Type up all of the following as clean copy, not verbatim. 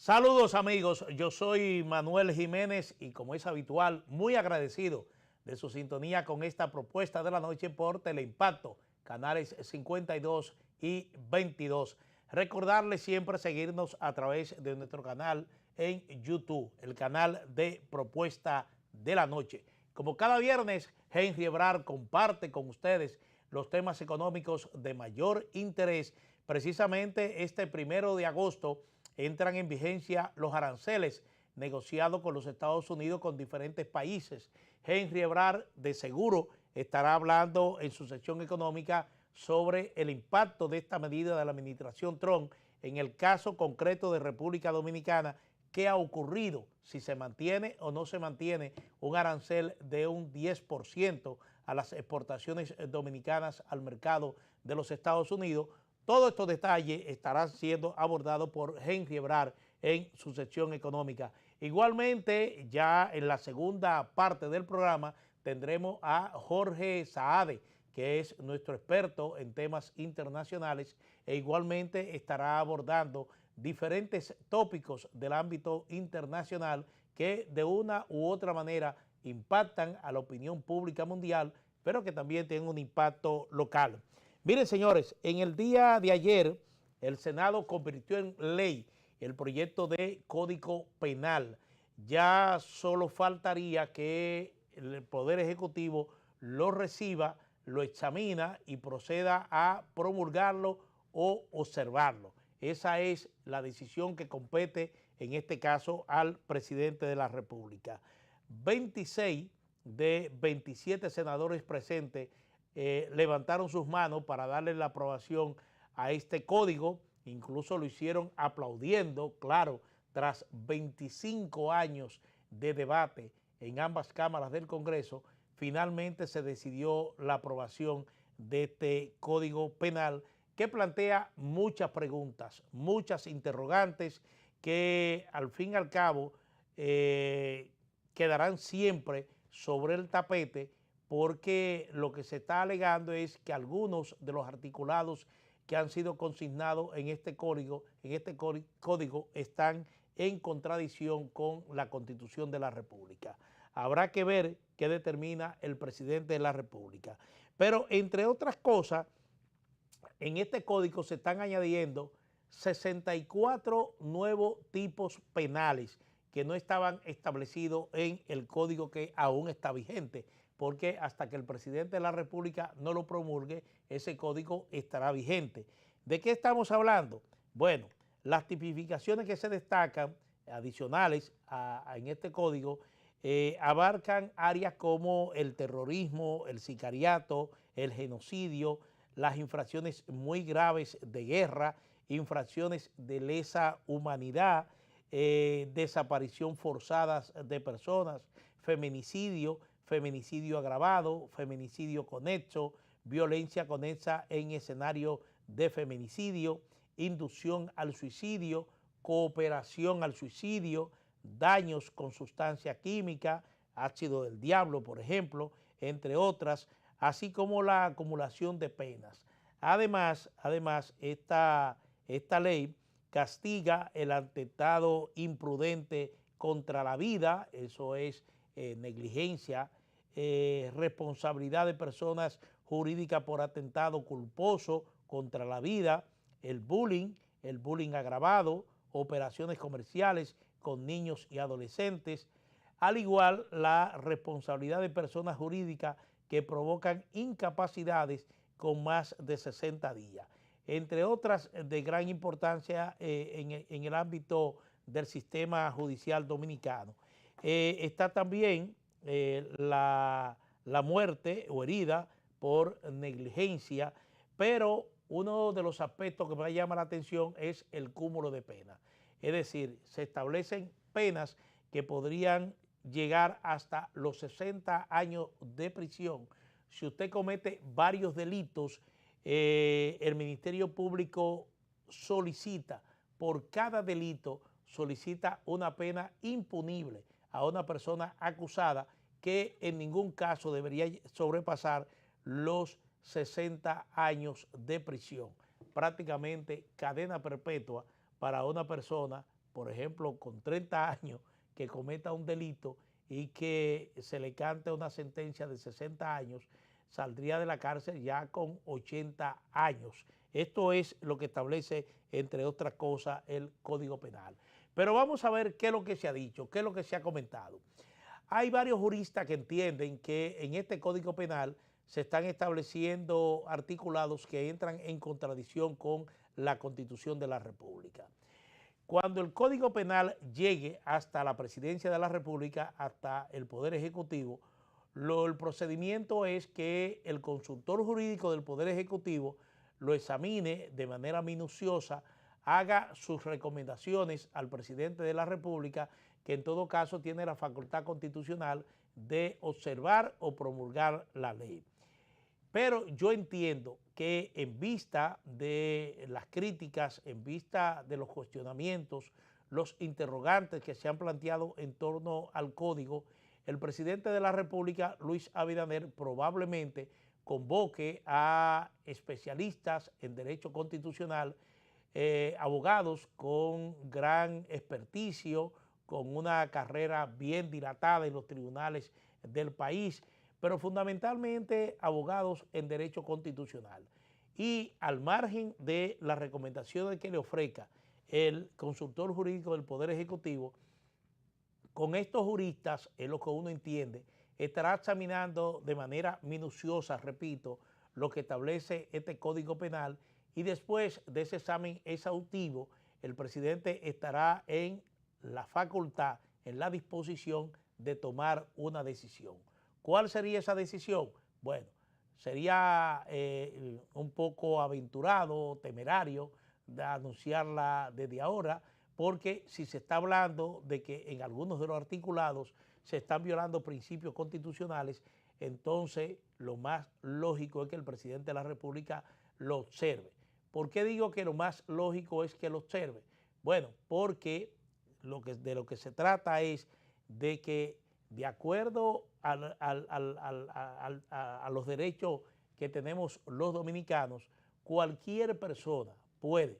Saludos amigos, yo soy Manuel Jiménez y como es habitual, muy agradecido de su sintonía con esta propuesta de la noche por Teleimpacto, canales 52 y 22. Recordarles siempre seguirnos a través de nuestro canal en YouTube, el canal de Propuesta de la Noche. Como cada viernes, Henry Ebrard comparte con ustedes los temas económicos de mayor interés. Precisamente este 1 de agosto entran en vigencia los aranceles negociados con los Estados Unidos con diferentes países. Henry Ebrard de seguro estará hablando en su sección económica sobre el impacto de esta medida de la administración Trump en el caso concreto de República Dominicana. ¿Qué ha ocurrido? Si se mantiene o no se mantiene un arancel de un 10% a las exportaciones dominicanas al mercado de los Estados Unidos. Todos estos detalles estarán siendo abordados por Henry Ebrard en su sección económica. Igualmente, ya en la segunda parte del programa tendremos a Jorge Saade, que es nuestro experto en temas internacionales, e igualmente estará abordando diferentes tópicos del ámbito internacional que de una u otra manera impactan a la opinión pública mundial, pero que también tienen un impacto local. Miren, señores, en el día de ayer el Senado convirtió en ley el proyecto de Código Penal. Ya solo faltaría que el Poder Ejecutivo lo reciba, lo examina y proceda a promulgarlo o observarlo. Esa es la decisión que compete en este caso al presidente de la República. 26 de 27 senadores presentes levantaron sus manos para darle la aprobación a este código, incluso lo hicieron aplaudiendo, claro, tras 25 años de debate en ambas cámaras del Congreso, finalmente se decidió la aprobación de este Código Penal que plantea muchas preguntas, muchas interrogantes que al fin y al cabo quedarán siempre sobre el tapete, porque lo que se está alegando es que algunos de los articulados que han sido consignados en este código están en contradicción con la Constitución de la República. Habrá que ver qué determina el presidente de la República. Pero entre otras cosas, en este código se están añadiendo 64 nuevos tipos penales que no estaban establecidos en el código que aún está vigente, porque hasta que el presidente de la República no lo promulgue, ese código estará vigente. ¿De qué estamos hablando? Bueno, las tipificaciones que se destacan, adicionales en este código, abarcan áreas como el terrorismo, el sicariato, el genocidio, las infracciones muy graves de guerra, infracciones de lesa humanidad, desaparición forzada de personas, feminicidio, feminicidio agravado, feminicidio conexo, violencia conexa en escenario de feminicidio, inducción al suicidio, cooperación al suicidio, daños con sustancia química, ácido del diablo, por ejemplo, entre otras, así como la acumulación de penas. Además, esta ley castiga el atentado imprudente contra la vida, eso es negligencia, responsabilidad de personas jurídicas por atentado culposo contra la vida, el bullying agravado, operaciones comerciales con niños y adolescentes, al igual la responsabilidad de personas jurídicas que provocan incapacidades con más de 60 días. Entre otras de gran importancia en el ámbito del sistema judicial dominicano. Está también la muerte o herida por negligencia, pero uno de los aspectos que me llama la atención es el cúmulo de penas. Es decir, se establecen penas que podrían llegar hasta los 60 años de prisión. Si usted comete varios delitos, el Ministerio Público solicita, por cada delito, solicita una pena impunible a una persona acusada que en ningún caso debería sobrepasar los 60 años de prisión. Prácticamente cadena perpetua para una persona por ejemplo, con 30 años, que cometa un delito y que se le cante una sentencia de 60 años, saldría de la cárcel ya con 80 años. Esto es lo que establece, entre otras cosas, el Código Penal. Pero vamos a ver qué es lo que se ha dicho, qué es lo que se ha comentado. Hay varios juristas que entienden que en este Código Penal se están estableciendo articulados que entran en contradicción con la Constitución de la República. Cuando el Código Penal llegue hasta la Presidencia de la República, hasta el Poder Ejecutivo, el procedimiento es que el consultor jurídico del Poder Ejecutivo lo examine de manera minuciosa, haga sus recomendaciones al presidente de la República, que en todo caso tiene la facultad constitucional de observar o promulgar la ley. Pero yo entiendo que en vista de las críticas, en vista de los cuestionamientos, los interrogantes que se han planteado en torno al código, el presidente de la República, Luis Abinader, probablemente convoque a especialistas en derecho constitucional, abogados con gran experticio, con una carrera bien dilatada en los tribunales del país, pero fundamentalmente abogados en derecho constitucional. Y al margen de las recomendaciones que le ofrezca el consultor jurídico del Poder Ejecutivo, con estos juristas, es lo que uno entiende, estará examinando de manera minuciosa, repito, lo que establece este Código Penal, y después de ese examen exhaustivo, el presidente estará en la facultad, en la disposición de tomar una decisión. ¿Cuál sería esa decisión? Bueno, sería un poco aventurado, temerario, de anunciarla desde ahora, porque si se está hablando de que en algunos de los articulados se están violando principios constitucionales, entonces lo más lógico es que el presidente de la República lo observe. ¿Por qué digo que lo más lógico es que lo observe? Bueno, porque de lo que se trata es de que, de acuerdo a los derechos que tenemos los dominicanos, cualquier persona puede,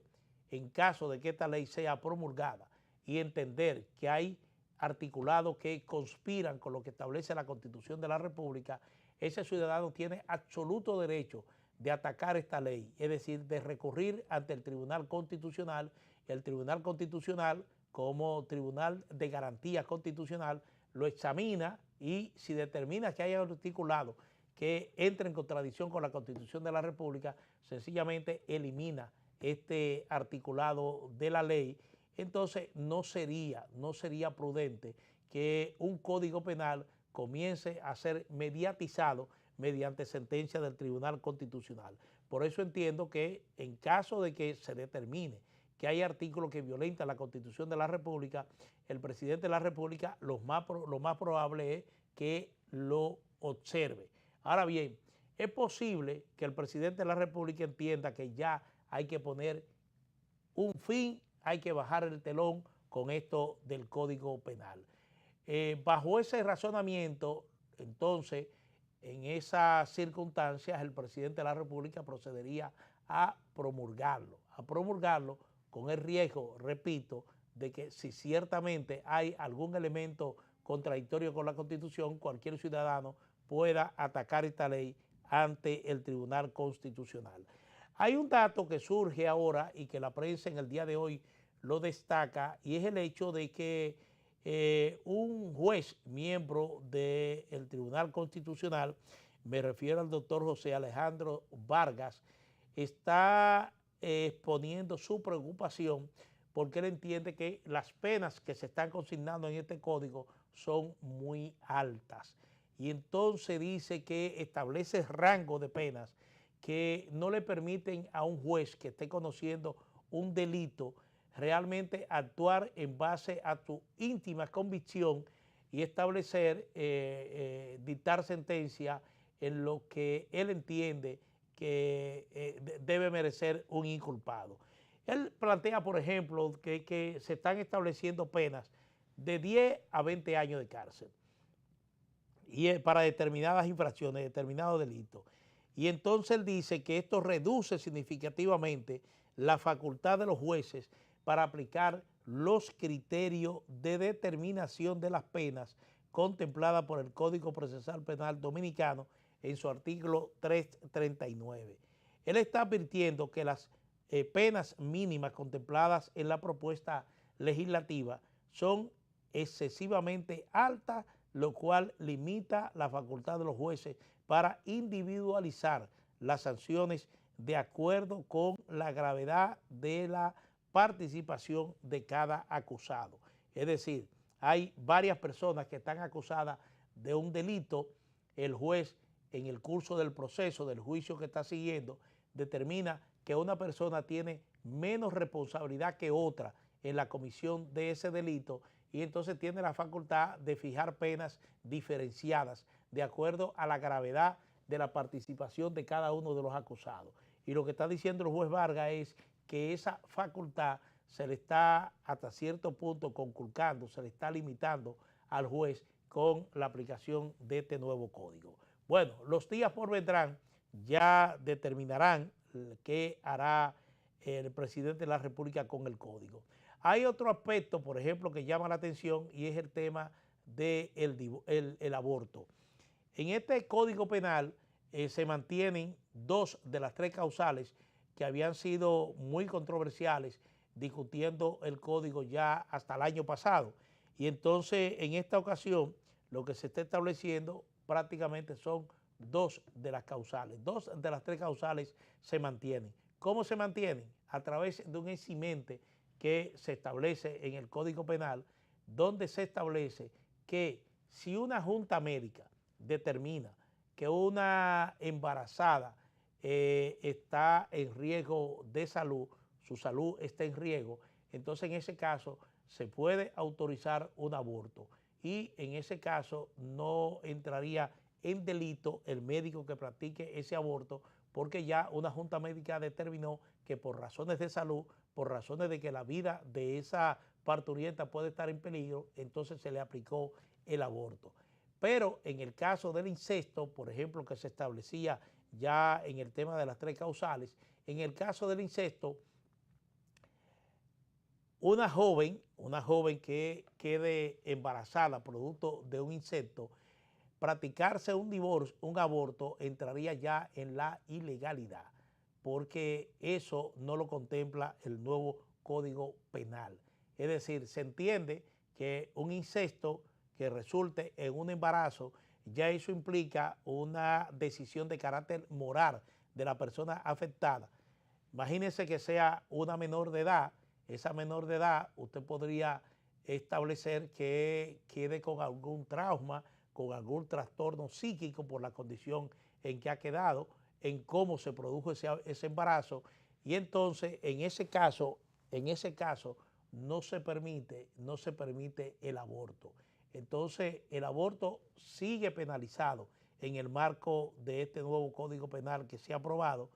en caso de que esta ley sea promulgada y entender que hay articulados que conspiran con lo que establece la Constitución de la República, ese ciudadano tiene absoluto derecho de atacar esta ley, es decir, de recurrir ante el Tribunal Constitucional. El Tribunal Constitucional, como Tribunal de Garantía Constitucional, lo examina y si determina que hay articulado que entra en contradicción con la Constitución de la República, sencillamente elimina este articulado de la ley. Entonces no sería prudente que un código penal comience a ser mediatizado mediante sentencia del Tribunal Constitucional. Por eso entiendo que en caso de que se determine que hay artículos que violentan la Constitución de la República, el presidente de la República lo más probable es que lo observe. Ahora bien, es posible que el presidente de la República entienda que ya hay que poner un fin, hay que bajar el telón con esto del Código Penal. Bajo ese razonamiento, entonces, en esas circunstancias, el presidente de la República procedería a promulgarlo con el riesgo, repito, de que si ciertamente hay algún elemento contradictorio con la Constitución, cualquier ciudadano pueda atacar esta ley ante el Tribunal Constitucional. Hay un dato que surge ahora y que la prensa en el día de hoy lo destaca, y es el hecho de que un juez miembro del Tribunal Constitucional, me refiero al doctor José Alejandro Vargas, está exponiendo su preocupación porque él entiende que las penas que se están consignando en este código son muy altas. Y entonces dice que establece rango de penas que no le permiten a un juez que esté conociendo un delito realmente actuar en base a tu íntima convicción y establecer, dictar sentencia en lo que él entiende que debe merecer un inculpado. Él plantea, por ejemplo, que se están estableciendo penas de 10 a 20 años de cárcel y para determinadas infracciones, determinados delitos. Y entonces él dice que esto reduce significativamente la facultad de los jueces para aplicar los criterios de determinación de las penas contempladas por el Código Procesal Penal Dominicano en su artículo 339. Él está advirtiendo que las penas mínimas contempladas en la propuesta legislativa son excesivamente altas, lo cual limita la facultad de los jueces para individualizar las sanciones de acuerdo con la gravedad de la participación de cada acusado. Es decir, hay varias personas que están acusadas de un delito, el juez en el curso del proceso, del juicio que está siguiendo, determina que una persona tiene menos responsabilidad que otra en la comisión de ese delito y entonces tiene la facultad de fijar penas diferenciadas de acuerdo a la gravedad de la participación de cada uno de los acusados. Y lo que está diciendo el juez Vargas es que esa facultad se le está hasta cierto punto conculcando, se le está limitando al juez con la aplicación de este nuevo código. Bueno, los días por vendrán ya determinarán qué hará el presidente de la República con el código. Hay otro aspecto, por ejemplo, que llama la atención y es el tema del aborto. En este Código Penal se mantienen 2 de las 3 causales que habían sido muy controversiales discutiendo el código ya hasta el año pasado. Y entonces en esta ocasión lo que se está estableciendo prácticamente son 2 de las causales. 2 de las 3 causales se mantienen. ¿Cómo se mantienen? A través de un eximente que se establece en el Código Penal, donde se establece que si una junta médica determina que una embarazada está en riesgo de salud, su salud está en riesgo, entonces en ese caso se puede autorizar un aborto y en ese caso no entraría en delito el médico que practique ese aborto porque ya una junta médica determinó que por razones de salud, por razones de que la vida de esa parturienta puede estar en peligro, entonces se le aplicó el aborto. Pero en el caso del incesto, por ejemplo, que se establecía ya en el tema de las 3 causales, en el caso del incesto, una joven que quede embarazada producto de un incesto, practicarse un aborto entraría ya en la ilegalidad, porque eso no lo contempla el nuevo Código Penal. Es decir, se entiende que un incesto que resulte en un embarazo, ya eso implica una decisión de carácter moral de la persona afectada. Imagínense que sea una menor de edad, esa menor de edad usted podría establecer que quede con algún trauma, con algún trastorno psíquico por la condición en que ha quedado, en cómo se produjo ese embarazo, y entonces en ese caso no se permite el aborto. Entonces el aborto sigue penalizado en el marco de este nuevo Código Penal que se ha aprobado,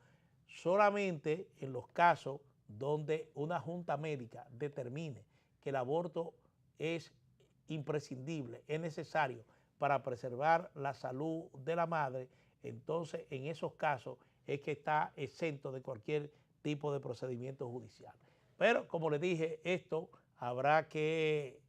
solamente en los casos donde una junta médica determine que el aborto es imprescindible, es necesario para preservar la salud de la madre, entonces en esos casos es que está exento de cualquier tipo de procedimiento judicial. Pero como les dije, esto habrá que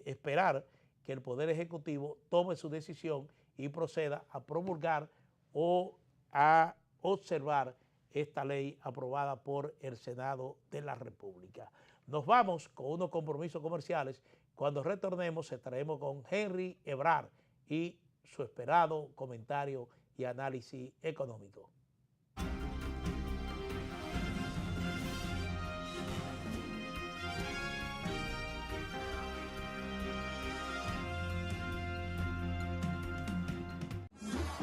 esperar que el Poder Ejecutivo tome su decisión y proceda a promulgar o a observar esta ley aprobada por el Senado de la República. Nos vamos con unos compromisos comerciales. Cuando retornemos estaremos con Henry Ebrard y su esperado comentario y análisis económico.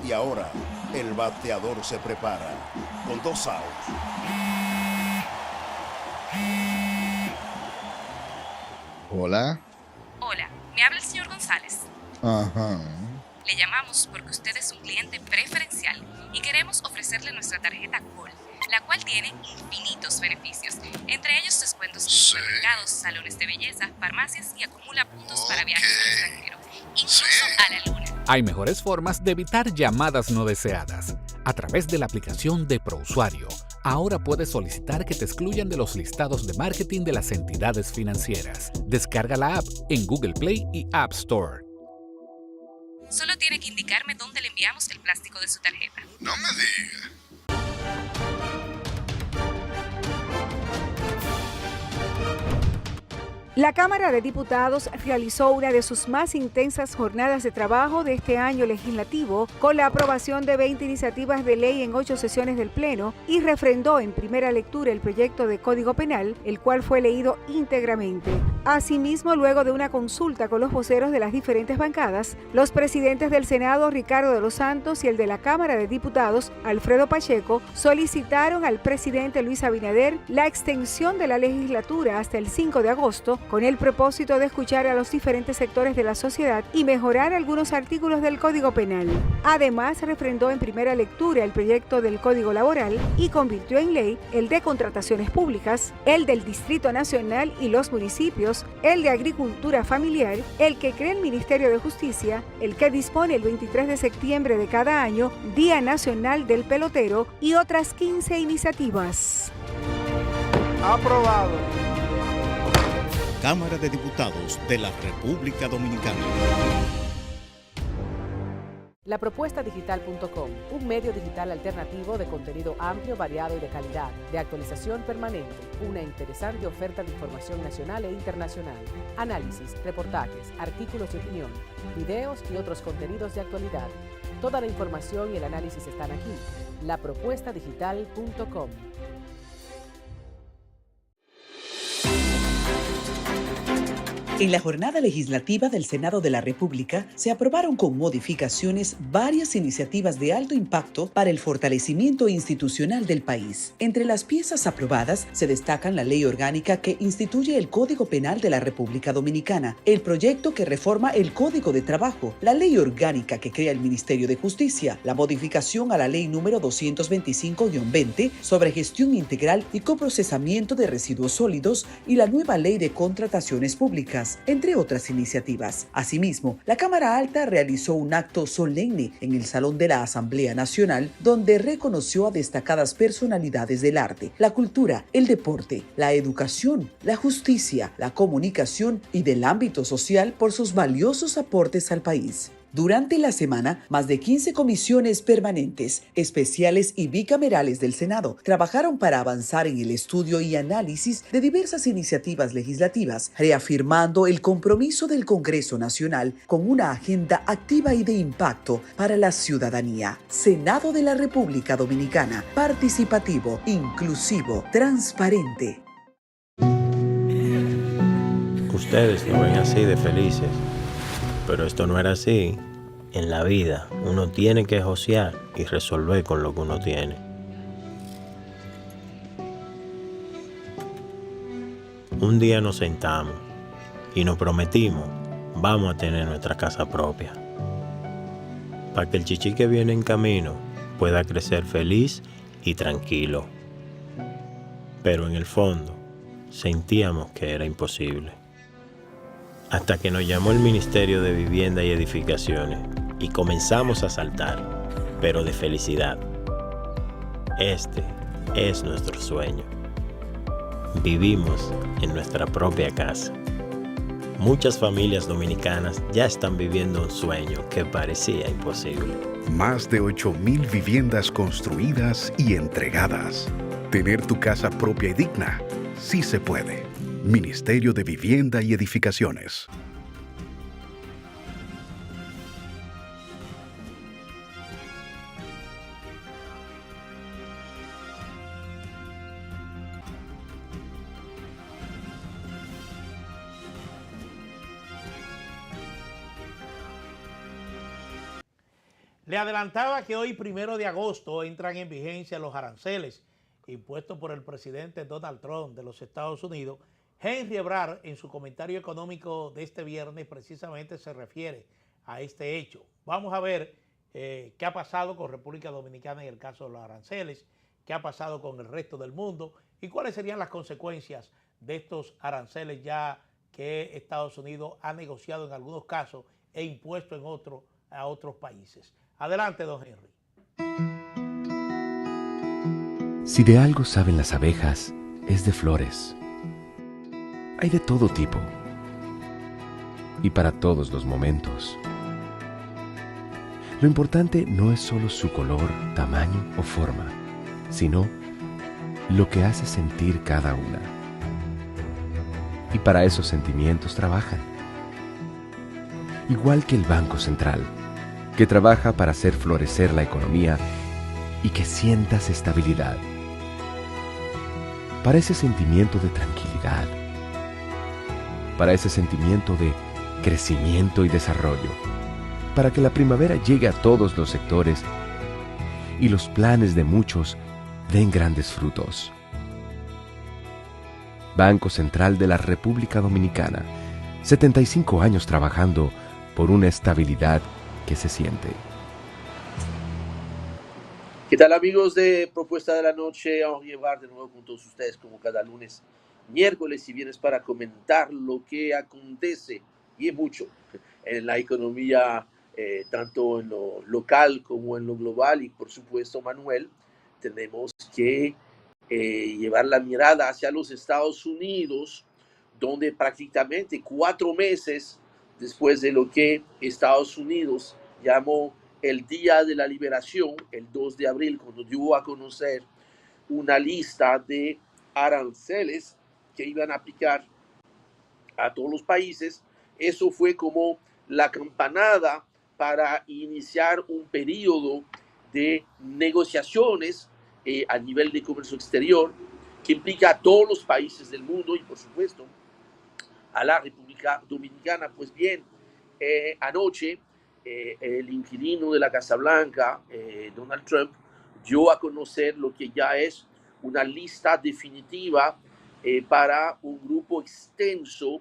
Y ahora, el bateador se prepara con 2 outs. Hola. Hola, me habla el señor González. Ajá. Le llamamos porque usted es un cliente preferencial y queremos ofrecerle nuestra tarjeta Gold, la cual tiene infinitos beneficios, entre ellos descuentos en supermercados, salones de belleza, farmacias y acumula puntos para viajes al extranjero, incluso a la luna. Hay mejores formas de evitar llamadas no deseadas a través de la aplicación de ProUsuario. ahora puedes solicitar que te excluyan de los listados de marketing de las entidades financieras. Descarga la app en Google Play y App Store. Solo tiene que indicarme dónde le enviamos el plástico de su tarjeta. No me digas. La Cámara de Diputados realizó una de sus más intensas jornadas de trabajo de este año legislativo con la aprobación de 20 iniciativas de ley en 8 sesiones del Pleno y refrendó en primera lectura el proyecto de Código Penal, el cual fue leído íntegramente. Asimismo, luego de una consulta con los voceros de las diferentes bancadas, los presidentes del Senado, Ricardo de los Santos, y el de la Cámara de Diputados, Alfredo Pacheco, solicitaron al presidente Luis Abinader la extensión de la legislatura hasta el 5 de agosto, con el propósito de escuchar a los diferentes sectores de la sociedad y mejorar algunos artículos del Código Penal. Además, refrendó en primera lectura el proyecto del Código Laboral y convirtió en ley el de contrataciones públicas, el del Distrito Nacional y los municipios, el de Agricultura Familiar, el que crea el Ministerio de Justicia, el que dispone el 23 de septiembre de cada año, Día Nacional del Pelotero, y otras 15 iniciativas. Aprobado. Cámara de Diputados de la República Dominicana. Lapropuestadigital.com, un medio digital alternativo de contenido amplio, variado y de calidad, de actualización permanente, una interesante oferta de información nacional e internacional, análisis, reportajes, artículos de opinión, videos y otros contenidos de actualidad. Toda la información y el análisis están aquí. Lapropuestadigital.com. En la jornada legislativa del Senado de la República se aprobaron con modificaciones varias iniciativas de alto impacto para el fortalecimiento institucional del país. Entre las piezas aprobadas se destacan la Ley Orgánica que instituye el Código Penal de la República Dominicana, el proyecto que reforma el Código de Trabajo, la Ley Orgánica que crea el Ministerio de Justicia, la modificación a la Ley número 225-20 sobre gestión integral y coprocesamiento de residuos sólidos y la nueva Ley de Contrataciones Públicas, entre otras iniciativas. Asimismo, la Cámara Alta realizó un acto solemne en el Salón de la Asamblea Nacional, donde reconoció a destacadas personalidades del arte, la cultura, el deporte, la educación, la justicia, la comunicación y del ámbito social por sus valiosos aportes al país. Durante la semana, más de 15 comisiones permanentes, especiales y bicamerales del Senado trabajaron para avanzar en el estudio y análisis de diversas iniciativas legislativas, reafirmando el compromiso del Congreso Nacional con una agenda activa y de impacto para la ciudadanía. Senado de la República Dominicana, participativo, inclusivo, transparente. Ustedes lo ven así de felices, pero esto no era así. En la vida uno tiene que josear y resolver con lo que uno tiene. Un día nos sentamos y nos prometimos, vamos a tener nuestra casa propia, para que el chichi que viene en camino pueda crecer feliz y tranquilo. Pero en el fondo sentíamos que era imposible. Hasta que nos llamó el Ministerio de Vivienda y Edificaciones y comenzamos a saltar, pero de felicidad. Este es nuestro sueño. Vivimos en nuestra propia casa. Muchas familias dominicanas ya están viviendo un sueño que parecía imposible. Más de 8,000 viviendas construidas y entregadas. Tener tu casa propia y digna, sí se puede. Ministerio de Vivienda y Edificaciones. Le adelantaba que hoy, 1 de agosto, entran en vigencia los aranceles impuestos por el presidente Donald Trump de los Estados Unidos. Henry Ebrard, en su comentario económico de este viernes, precisamente se refiere a este hecho. Vamos a ver qué ha pasado con República Dominicana en el caso de los aranceles, qué ha pasado con el resto del mundo y cuáles serían las consecuencias de estos aranceles ya que Estados Unidos ha negociado en algunos casos e impuesto en a otros países. Adelante, don Henry. Si de algo saben las abejas, es de flores. Hay de todo tipo y para todos los momentos. Lo importante no es solo su color, tamaño o forma, sino lo que hace sentir cada una. Y para esos sentimientos trabajan. Igual que el Banco Central, que trabaja para hacer florecer la economía y que sientas estabilidad. Para ese sentimiento de tranquilidad. Para ese sentimiento de crecimiento y desarrollo. Para que la primavera llegue a todos los sectores y los planes de muchos den grandes frutos. Banco Central de la República Dominicana. 75 años trabajando por una estabilidad que se siente. ¿Qué tal, amigos de Propuesta de la Noche? Henri Evar de nuevo con todos ustedes como cada lunes, miércoles y viernes para comentar lo que acontece y mucho en la economía, tanto en lo local como en lo global. Y por supuesto, Manuel, tenemos que llevar la mirada hacia los Estados Unidos, donde prácticamente 4 meses después de lo que Estados Unidos llamó el Día de la Liberación, el 2 de abril, cuando dio a conocer una lista de aranceles que iban a aplicar a todos los países. Eso fue como la campanada para iniciar un periodo de negociaciones a nivel de comercio exterior que implica a todos los países del mundo y, por supuesto, a la República Dominicana. Pues bien, anoche el inquilino de la Casa Blanca, Donald Trump, dio a conocer lo que ya es una lista definitiva para un grupo extenso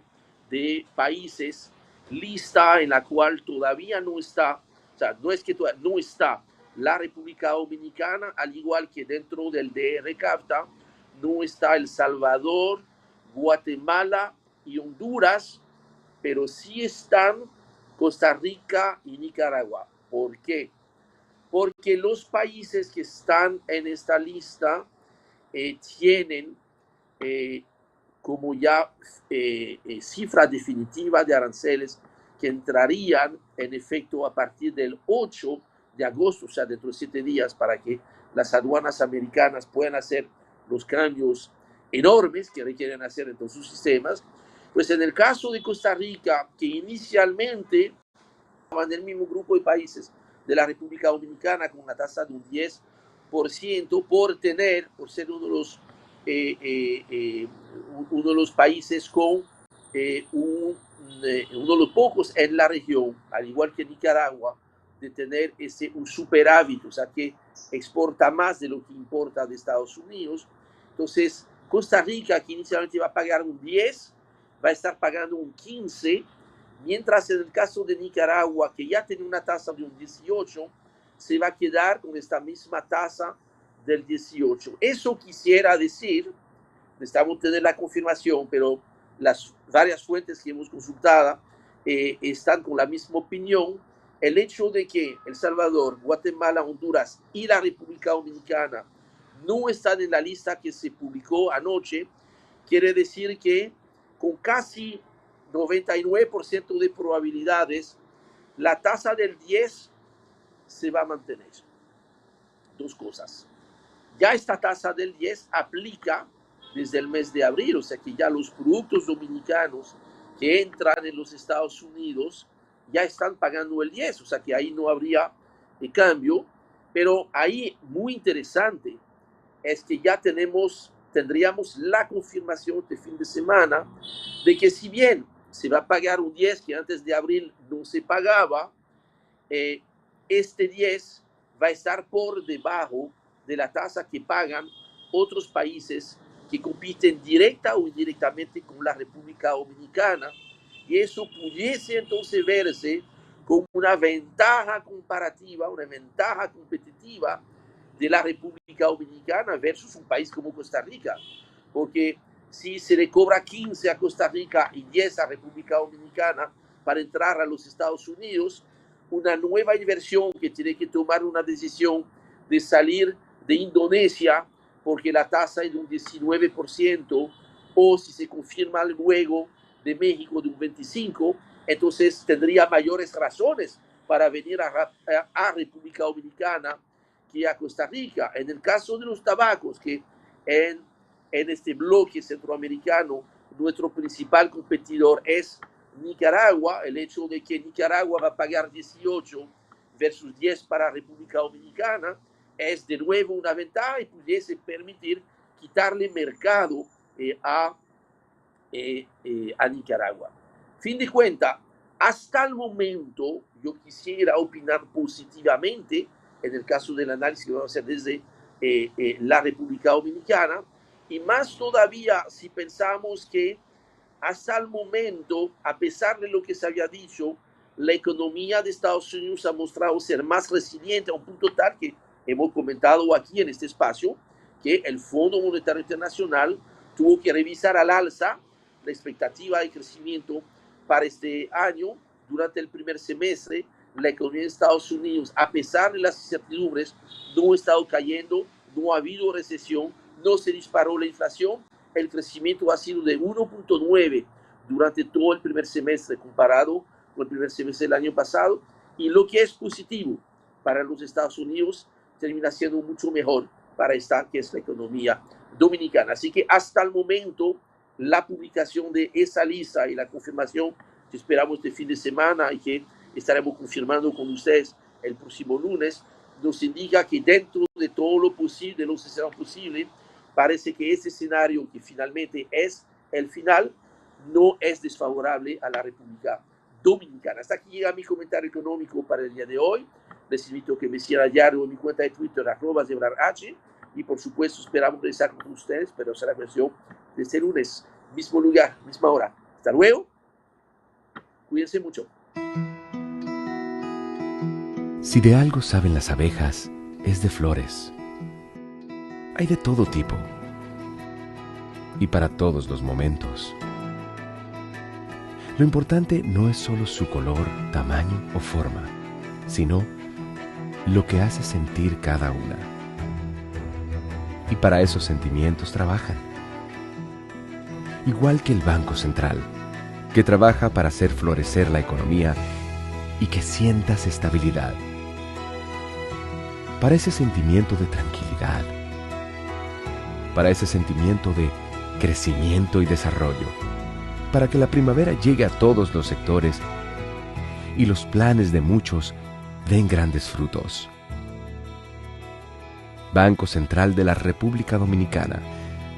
de países, lista en la cual todavía no está, o sea, no es que todavía no está la República Dominicana, al igual que dentro del DR-CAFTA no está El Salvador, Guatemala y Honduras, pero sí están Costa Rica y Nicaragua. ¿Por qué? Porque los países que están en esta lista tienen como ya cifra definitiva de aranceles que entrarían en efecto a partir del 8 de agosto, o sea, dentro de 7 días, para que las aduanas americanas puedan hacer los cambios enormes que requieren hacer en todos sus sistemas. Pues en el caso de Costa Rica, que inicialmente estaban en el mismo grupo de países de la República Dominicana con una tasa de un 10% por ser uno de los países con uno de los pocos en la región, al igual que Nicaragua, de tener un superávit, o sea, que exporta más de lo que importa de Estados Unidos. Entonces, Costa Rica, que inicialmente iba a pagar un 10, va a estar pagando un 15, mientras en el caso de Nicaragua, que ya tiene una tasa de un 18, se va a quedar con esta misma tasa del 18. Eso quisiera decir, necesitamos tener la confirmación, pero las varias fuentes que hemos consultado están con la misma opinión. El hecho de que El Salvador, Guatemala, Honduras y la República Dominicana no están en la lista que se publicó anoche, quiere decir que con casi 99% de probabilidades, la tasa del 10 se va a mantener. Dos cosas. Ya esta tasa del 10 aplica desde el mes de abril, o sea que ya los productos dominicanos que entran en los Estados Unidos ya están pagando el 10, o sea que ahí no habría cambio. Pero ahí, muy interesante, es que ya tendríamos la confirmación de fin de semana de que si bien se va a pagar un 10 que antes de abril no se pagaba, este 10 va a estar por debajo de la tasa que pagan otros países que compiten directa o indirectamente con la República Dominicana, y eso pudiese entonces verse como una ventaja comparativa, una ventaja competitiva de la República Dominicana versus un país como Costa Rica, porque si se le cobra 15 a Costa Rica y 10 a República Dominicana para entrar a los Estados Unidos, una nueva inversión que tiene que tomar una decisión de salir de Indonesia porque la tasa es de un 19%, o si se confirma luego de México de un 25%, entonces tendría mayores razones para venir a República Dominicana que a Costa Rica. En el caso de los tabacos, que en este bloque centroamericano nuestro principal competidor es Nicaragua, el hecho de que Nicaragua va a pagar 18 versus 10 para República Dominicana es de nuevo una ventaja y pudiese permitir quitarle mercado a Nicaragua. Fin de cuentas, hasta el momento yo quisiera opinar positivamente en el caso del análisis que vamos a hacer desde la República Dominicana, y más todavía si pensamos que hasta el momento, a pesar de lo que se había dicho, la economía de Estados Unidos ha mostrado ser más resiliente a un punto tal que hemos comentado aquí en este espacio que el Fondo Monetario Internacional tuvo que revisar al alza la expectativa de crecimiento para este año. Durante el primer semestre, la economía de Estados Unidos, a pesar de las incertidumbres, no ha estado cayendo, no ha habido recesión, no se disparó la inflación. El crecimiento ha sido de 1.9 durante todo el primer semestre comparado con el primer semestre del año pasado, y lo que es positivo para los Estados Unidos termina siendo mucho mejor para esta que es la economía dominicana. Así que hasta el momento la publicación de esa lista y la confirmación que esperamos este fin de semana y que estaremos confirmando con ustedes el próximo lunes, nos indica que dentro de todo lo posible, de los escenarios posibles, parece que ese escenario que finalmente es el final no es desfavorable a la República Dominicana. Hasta aquí llega mi comentario económico para el día de hoy. Les invito a que me sigan a diario en mi cuenta de Twitter, @ZebrarH, y por supuesto esperamos regresar con ustedes, pero será versión de este lunes, mismo lugar, misma hora. Hasta luego. Cuídense mucho. Si de algo saben las abejas, es de flores. Hay de todo tipo y para todos los momentos. Lo importante no es solo su color, tamaño o forma, sino lo que hace sentir cada una. Y para esos sentimientos trabajan. Igual que el Banco Central, que trabaja para hacer florecer la economía y que sientas estabilidad. Para ese sentimiento de tranquilidad. Para ese sentimiento de crecimiento y desarrollo. Para que la primavera llegue a todos los sectores y los planes de muchos den grandes frutos. Banco Central de la República Dominicana,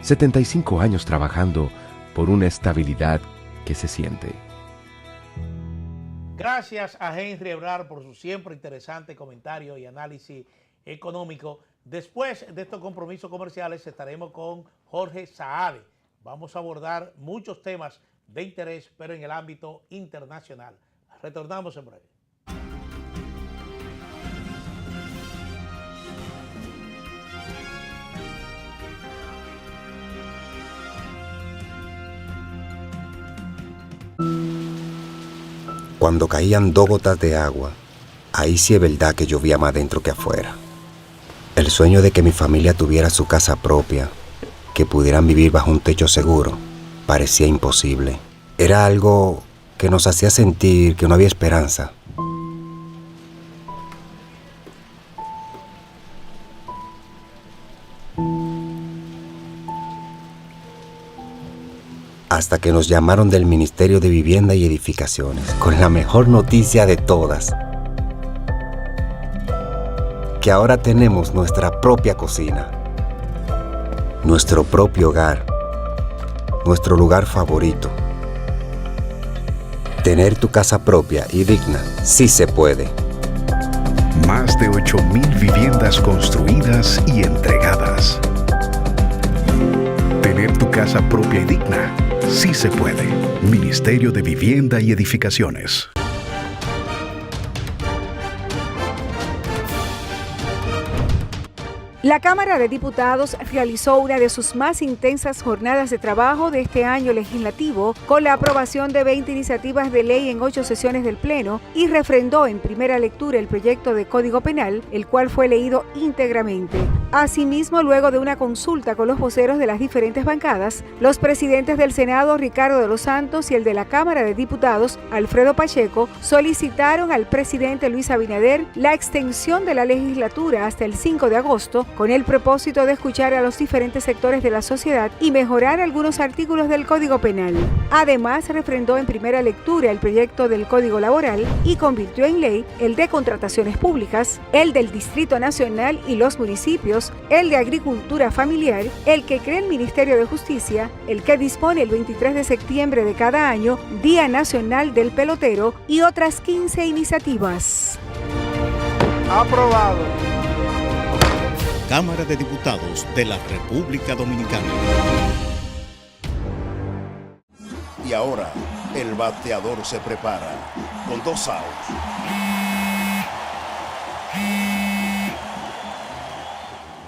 75 años trabajando por una estabilidad que se siente. Gracias a Henry Ebrard por su siempre interesante comentario y análisis económico. Después de estos compromisos comerciales estaremos con Jorge Saade. Vamos a abordar muchos temas de interés, pero en el ámbito internacional. Retornamos en breve. Cuando caían 2 gotas de agua, ahí sí es verdad que llovía más dentro que afuera. El sueño de que mi familia tuviera su casa propia, que pudieran vivir bajo un techo seguro, parecía imposible. Era algo que nos hacía sentir que no había esperanza. Hasta que nos llamaron del Ministerio de Vivienda y Edificaciones con la mejor noticia de todas: que ahora tenemos nuestra propia cocina, nuestro propio hogar, nuestro lugar favorito. Tener tu casa propia y digna sí se puede. Más de 8,000 viviendas construidas y entregadas. Tener tu casa propia y digna sí se puede. Ministerio de Vivienda y Edificaciones. La Cámara de Diputados realizó una de sus más intensas jornadas de trabajo de este año legislativo con la aprobación de 20 iniciativas de ley en 8 sesiones del Pleno y refrendó en primera lectura el proyecto de Código Penal, el cual fue leído íntegramente. Asimismo, luego de una consulta con los voceros de las diferentes bancadas, los presidentes del Senado, Ricardo de los Santos, y el de la Cámara de Diputados, Alfredo Pacheco, solicitaron al presidente Luis Abinader la extensión de la legislatura hasta el 5 de agosto con el propósito de escuchar a los diferentes sectores de la sociedad y mejorar algunos artículos del Código Penal. Además, refrendó en primera lectura el proyecto del Código Laboral y convirtió en ley el de contrataciones públicas, el del Distrito Nacional y los municipios, el de Agricultura Familiar, el que crea el Ministerio de Justicia, el que dispone el 23 de septiembre de cada año, Día Nacional del Pelotero, y otras 15 iniciativas. Aprobado. Cámara de Diputados de la República Dominicana. Y ahora, el bateador se prepara con 2 outs.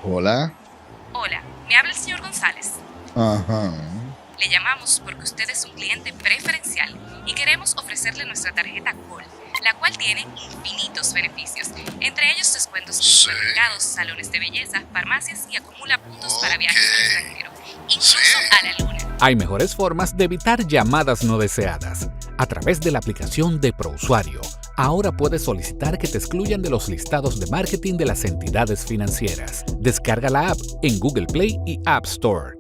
Hola. Hola, me habla el señor González. Ajá. Le llamamos porque usted es un cliente preferencial y queremos ofrecerle nuestra tarjeta Gol, la cual tiene infinitos beneficios, entre ellos descuentos en supermercados, salones de belleza, farmacias y acumula puntos para viajes al extranjero, incluso a la luna. Hay mejores formas de evitar llamadas no deseadas. A través de la aplicación de ProUsuario, ahora puedes solicitar que te excluyan de los listados de marketing de las entidades financieras. Descarga la app en Google Play y App Store.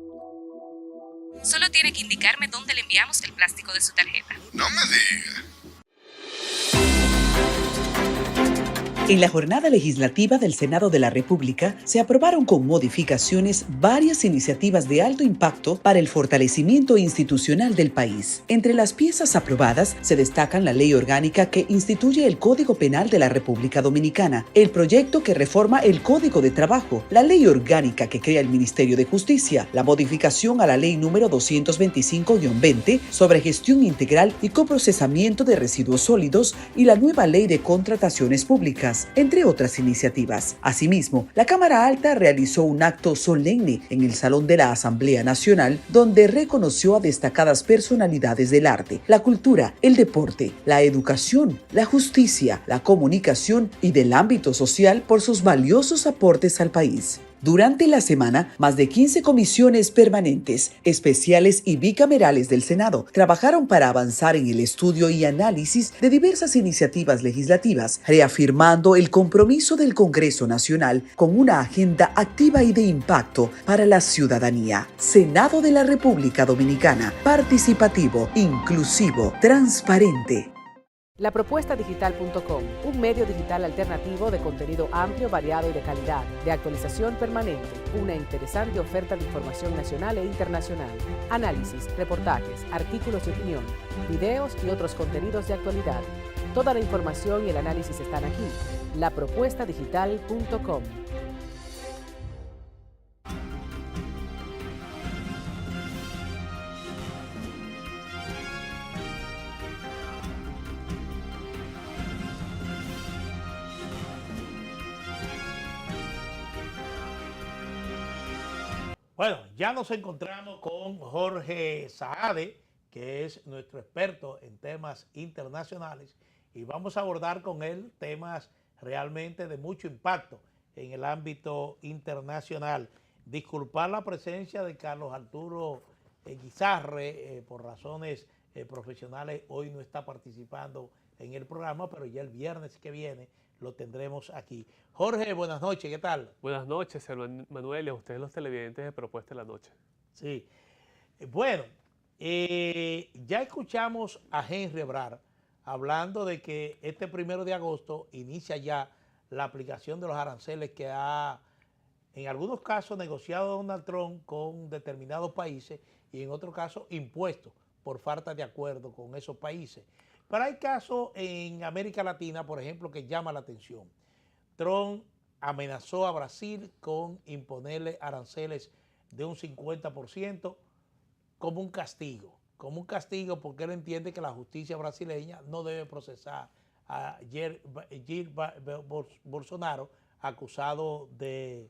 Solo tiene que indicarme dónde le enviamos el plástico de su tarjeta. No me digas. En la jornada legislativa del Senado de la República se aprobaron con modificaciones varias iniciativas de alto impacto para el fortalecimiento institucional del país. Entre las piezas aprobadas se destacan la Ley Orgánica que instituye el Código Penal de la República Dominicana, el proyecto que reforma el Código de Trabajo, la Ley Orgánica que crea el Ministerio de Justicia, la modificación a la Ley número 225-20 sobre gestión integral y coprocesamiento de residuos sólidos y la nueva Ley de Contrataciones Públicas, entre otras iniciativas. Asimismo, la Cámara Alta realizó un acto solemne en el Salón de la Asamblea Nacional, donde reconoció a destacadas personalidades del arte, la cultura, el deporte, la educación, la justicia, la comunicación y del ámbito social por sus valiosos aportes al país. Durante la semana, más de 15 comisiones permanentes, especiales y bicamerales del Senado trabajaron para avanzar en el estudio y análisis de diversas iniciativas legislativas, reafirmando el compromiso del Congreso Nacional con una agenda activa y de impacto para la ciudadanía. Senado de la República Dominicana, participativo, inclusivo, transparente. Lapropuestadigital.com, un medio digital alternativo de contenido amplio, variado y de calidad, de actualización permanente, una interesante oferta de información nacional e internacional, análisis, reportajes, artículos de opinión, videos y otros contenidos de actualidad. Toda la información y el análisis están aquí. Lapropuestadigital.com. Bueno, ya nos encontramos con Jorge Saade, que es nuestro experto en temas internacionales, y vamos a abordar con él temas realmente de mucho impacto en el ámbito internacional. Disculpar la presencia de Carlos Arturo Guizarre, por razones profesionales, hoy no está participando en el programa, pero ya el viernes que viene lo tendremos aquí. Jorge, buenas noches, ¿qué tal? Buenas noches, señor Manuel, y a ustedes los televidentes de Propuesta de la Noche. Sí. Bueno, ya escuchamos a Henry Ebrard hablando de que este 1 de agosto inicia ya la aplicación de los aranceles que ha, en algunos casos, negociado Donald Trump con determinados países y en otros casos impuestos por falta de acuerdo con esos países. Pero hay casos en América Latina, por ejemplo, que llama la atención. Trump amenazó a Brasil con imponerle aranceles de un 50% como un castigo porque él entiende que la justicia brasileña no debe procesar a Jair Bolsonaro acusado de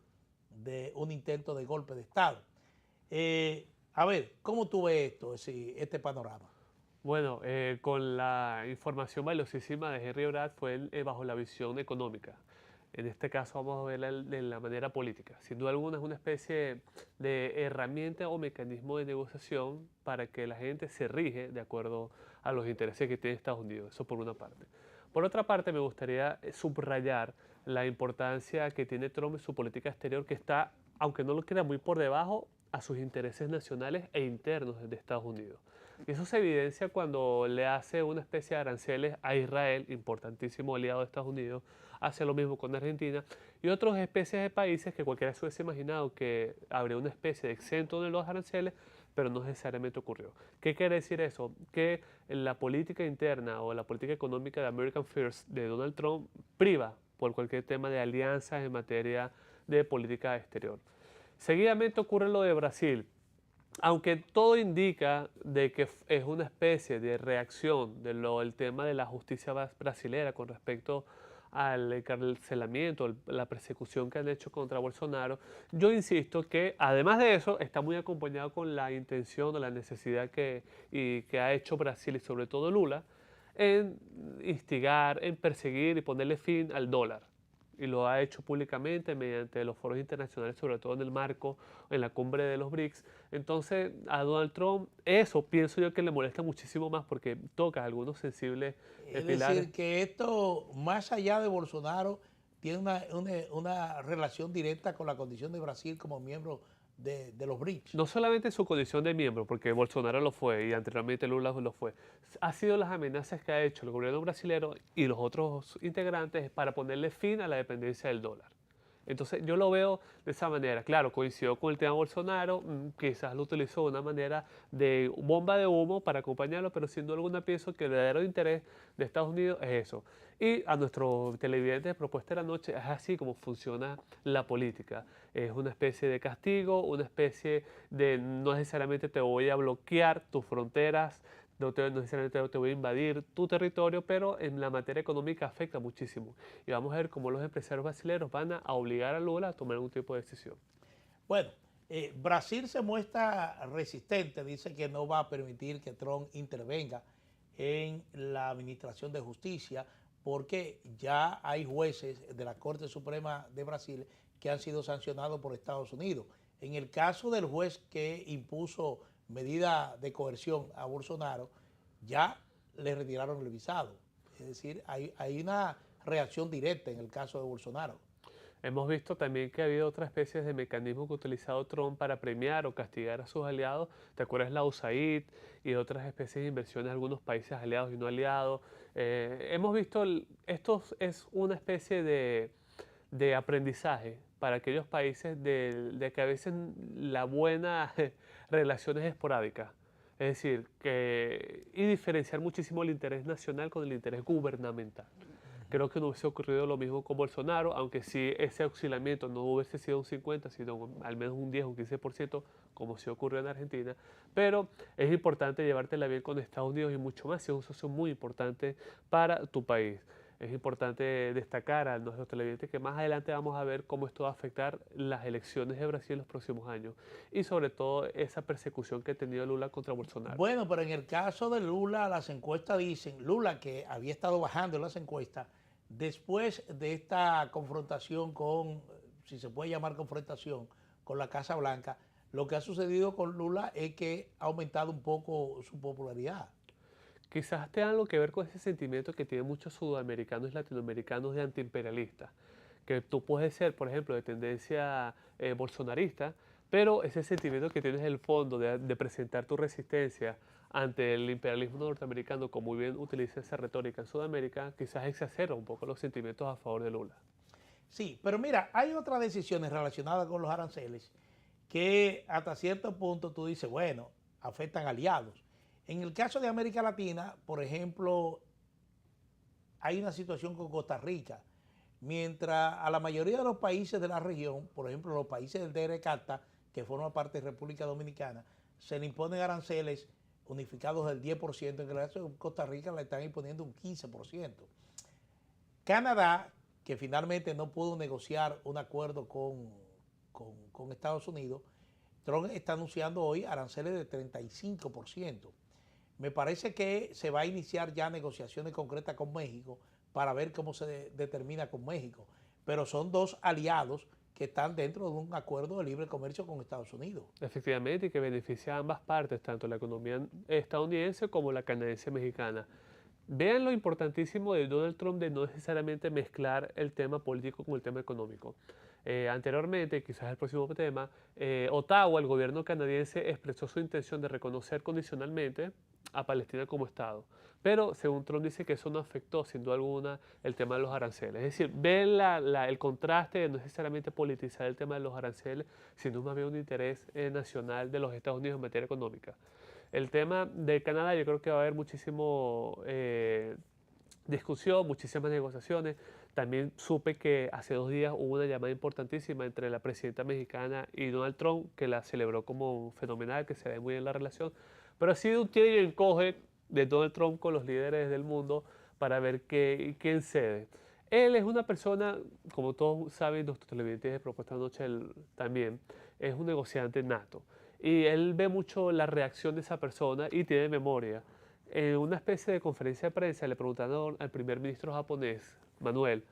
de un intento de golpe de Estado. A ver, ¿cómo tú ves esto, este panorama? Bueno, con la información valiosísima de Henry Bratt fue bajo la visión económica. En este caso vamos a verla de la manera política. Sin duda alguna es una especie de herramienta o mecanismo de negociación para que la gente se rige de acuerdo a los intereses que tiene Estados Unidos. Eso por una parte. Por otra parte, me gustaría subrayar la importancia que tiene Trump en su política exterior, que está, aunque no lo crea, muy por debajo a sus intereses nacionales e internos de Estados Unidos. Y eso se evidencia cuando le hace una especie de aranceles a Israel, importantísimo aliado de Estados Unidos, hace lo mismo con Argentina y otras especies de países que cualquiera se hubiese imaginado que habría una especie de exento de los aranceles, pero no necesariamente ocurrió. ¿Qué quiere decir eso? Que la política interna o la política económica de American First de Donald Trump priva por cualquier tema de alianzas en materia de política exterior. Seguidamente ocurre lo de Brasil. Aunque todo indica de que es una especie de reacción del tema de la justicia brasilera con respecto al encarcelamiento, la persecución que han hecho contra Bolsonaro, yo insisto que además de eso está muy acompañado con la intención o la necesidad que ha hecho Brasil y sobre todo Lula en instigar, en perseguir y ponerle fin al dólar. Y lo ha hecho públicamente mediante los foros internacionales, sobre todo en el marco, en la cumbre de los BRICS. Entonces, a Donald Trump, eso pienso yo que le molesta muchísimo más porque toca algunos sensibles es pilares. decir, que esto, más allá de Bolsonaro, tiene una relación directa con la condición de Brasil como miembro de los BRICS. No solamente su condición de miembro, porque Bolsonaro lo fue y anteriormente Lula lo fue, ha sido las amenazas que ha hecho el gobierno brasileño y los otros integrantes para ponerle fin a la dependencia del dólar. Entonces yo lo veo de esa manera. Claro, coincidió con el tema Bolsonaro, quizás lo utilizó de una manera de bomba de humo para acompañarlo, pero sin duda alguna pienso que el verdadero interés de Estados Unidos es eso. Y a nuestros televidentes de Propuesta de la Noche, es así como funciona la política. Es una especie de castigo, una especie de no necesariamente te voy a bloquear tus fronteras, no necesariamente te voy a invadir tu territorio, pero en la materia económica afecta muchísimo. Y vamos a ver cómo los empresarios brasileños van a obligar a Lula a tomar algún tipo de decisión. Bueno, Brasil se muestra resistente, dice que no va a permitir que Trump intervenga en la administración de justicia, porque ya hay jueces de la Corte Suprema de Brasil que han sido sancionados por Estados Unidos. En el caso del juez que impuso medida de coerción a Bolsonaro, ya le retiraron el visado. Es decir, hay una reacción directa en el caso de Bolsonaro. Hemos visto también que ha habido otras especies de mecanismos que ha utilizado Trump para premiar o castigar a sus aliados. ¿Te acuerdas la USAID y otras especies de inversiones de algunos países aliados y no aliados? Hemos visto, esto es una especie de aprendizaje para aquellos países de que a veces la buena relación es esporádica. Es decir, y diferenciar muchísimo el interés nacional con el interés gubernamental. Creo que no hubiese ocurrido lo mismo con Bolsonaro, aunque sí ese oscilamiento no hubiese sido un 50, sino al menos un 10 o un 15%, como sí ocurrió en Argentina. Pero es importante llevártela bien con Estados Unidos y mucho más, si es un socio muy importante para tu país. Es importante destacar a nuestros televidentes que más adelante vamos a ver cómo esto va a afectar las elecciones de Brasil en los próximos años y sobre todo esa persecución que ha tenido Lula contra Bolsonaro. Bueno, pero en el caso de Lula, las encuestas dicen, Lula que había estado bajando en las encuestas, después de esta confrontación con, si se puede llamar confrontación, con la Casa Blanca, lo que ha sucedido con Lula es que ha aumentado un poco su popularidad. Quizás tenga algo que ver con ese sentimiento que tienen muchos sudamericanos y latinoamericanos de antiimperialistas, que tú puedes ser, por ejemplo, de tendencia bolsonarista, pero ese sentimiento que tienes en el fondo de presentar tu resistencia ante el imperialismo norteamericano, como muy bien utiliza esa retórica en Sudamérica, quizás exacerba un poco los sentimientos a favor de Lula. Sí, pero mira, hay otras decisiones relacionadas con los aranceles que hasta cierto punto tú dices, bueno, afectan aliados. En el caso de América Latina, por ejemplo, hay una situación con Costa Rica. Mientras a la mayoría de los países de la región, por ejemplo, los países del DRCATA, que forman parte de República Dominicana, se le imponen aranceles unificados del 10%, en el caso de Costa Rica le están imponiendo un 15%. Canadá, que finalmente no pudo negociar un acuerdo con con Estados Unidos, Trump está anunciando hoy aranceles de 35%. Me parece que se va a iniciar ya negociaciones concretas con México para ver cómo se determina con México. Pero son dos aliados que están dentro de un acuerdo de libre comercio con Estados Unidos. Efectivamente, y que beneficia a ambas partes, tanto la economía estadounidense como la canadiense mexicana. Vean lo importantísimo de Donald Trump de no necesariamente mezclar el tema político con el tema económico. Anteriormente, quizás el próximo tema, Ottawa, el gobierno canadiense, expresó su intención de reconocer condicionalmente a Palestina como Estado. Pero, según Trump, dice que eso no afectó, sin duda alguna, el tema de los aranceles. Es decir, ven el contraste de no necesariamente politizar el tema de los aranceles, sino más bien un interés nacional de los Estados Unidos en materia económica. El tema de Canadá, yo creo que va a haber muchísimo discusión, muchísimas negociaciones. También supe que hace 2 días hubo una llamada importantísima entre la presidenta mexicana y Donald Trump, que la celebró como fenomenal, que se ve muy bien la relación. Pero ha sido un tira y encoge de Donald Trump con los líderes del mundo para ver quién cede. Él es una persona, como todos saben, nuestros televidentes de Propuesta de Noche también, es un negociante nato. Y él ve mucho la reacción de esa persona y tiene memoria. En una especie de conferencia de prensa le preguntaron al primer ministro japonés, Manuel,